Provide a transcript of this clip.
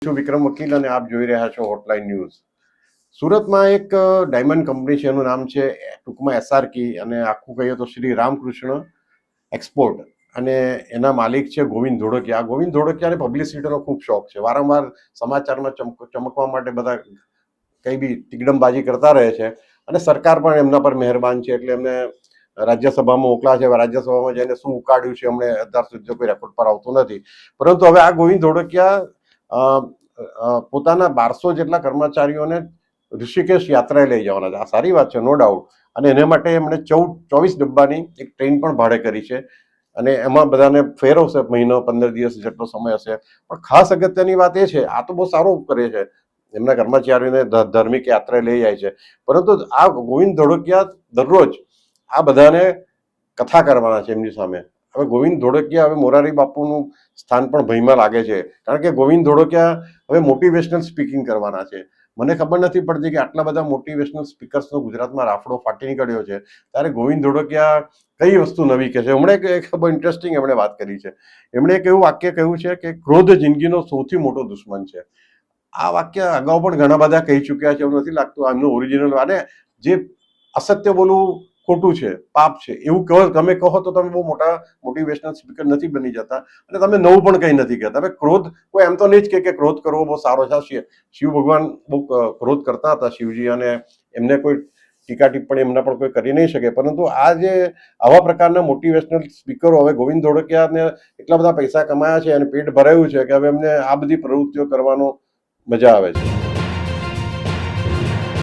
છું વિક્રમ વકીલ અને આપ જોઈ રહ્યા છો હોટલાઇન ન્યૂઝ. સુરતમાં એક ડાયમંડ કંપની છે, એનું નામ છે ટૂંકમાં એસઆરકી અને આખું કહીએ તો શ્રી રામકૃષ્ણ એક્સપોર્ટ, અને એના માલિક છે ગોવિંદ ધોળકિયા. ગોવિંદ ધોળકિયાને પબ્લિસિટીનો ખૂબ શોખ છે. વારંવાર સમાચારમાં ચમકવા માટે બધા કઈ બી તિકડમબાજી કરતા રહે છે, અને સરકાર પણ એમના પર મહેરબાન છે, એટલે એમને રાજ્યસભામાં મોકલા છે. રાજ્યસભામાં જઈને શું ઉકાળ્યું છે અમને અત્યાર સુધી કોઈ રેકોર્ડ પર આવતું નથી. પરંતુ હવે આ ગોવિંદ ધોળકિયા પોતાના 1200 જેટલા કર્મચારીઓને ઋષિકેશ યાત્રાએ લઈ જવાના છે. આ સારી વાત છે, નો ડાઉટ. અને એને માટે એમણે 24 ડબ્બાની એક ટ્રેન પણ ભાડે કરી છે, અને એમાં બધાને ફેરવશે. મહિનો 15 દિવસ જેટલો સમય હશે. પણ ખાસ અગત્યની વાત એ છે, આ તો બહુ સારું કરે છે, એમના કર્મચારીઓને ધાર્મિક યાત્રાએ લઈ જાય છે, પરંતુ આ ગોવિંદ ધોળકિયા દરરોજ આ બધાને કથા કરવાના છે એમની સામે. હવે ગોવિંદ ધોળકિયા હવે મોરારી બાપુનું સ્થાન પણ ભયમાં લાગે છે, કારણ કે ગોવિંદ ધોળકિયા હવે મોટિવેશનલ સ્પીકિંગ કરવાના છે. મને ખબર નથી પડતી કે આટલા બધા મોટિવેશનલ સ્પીકર્સનો ગુજરાતમાં રાફડો ફાટી નીકળ્યો છે, ત્યારે ગોવિંદ ધોળકિયા કઈ વસ્તુ નવી કહે છે. હમણાં એક બહુ ઇન્ટરેસ્ટિંગ એમણે વાત કરી છે. એમણે એક એવું વાક્ય કહ્યું છે કે ક્રોધ જિંદગીનો સૌથી મોટો દુશ્મન છે. આ વાક્ય અગાઉ પણ ઘણા બધા કહી ચૂક્યા છે, એવું નથી લાગતું આમનું ઓરિજિનલ. અને જે અસત્ય બોલવું ખોટું છે, પાપ છે, એવું કહો તમે કહો તો તમે બહુ મોટા મોટિવેશનલ સ્પીકર નથી બની જતા, અને તમે નવું પણ કંઈ નથી કહેતા. હવે ક્રોધ કોઈ એમ તો નહીં જ કે ક્રોધ કરવો બહુ સારો છે. શિવ ભગવાન બહુ ક્રોધ કરતા હતા, શિવજી, અને એમને કોઈ ટીકા ટિપ્પણી એમના પણ કોઈ કરી નહીં શકે. પરંતુ આ જે આવા પ્રકારના મોટિવેશનલ સ્પીકરો, હવે ગોવિંદ ધોળકિયાને એટલા બધા પૈસા કમાયા છે અને પેટ ભરાયું છે કે હવે એમને આ બધી પ્રવૃત્તિઓ કરવાનો મજા આવે છે.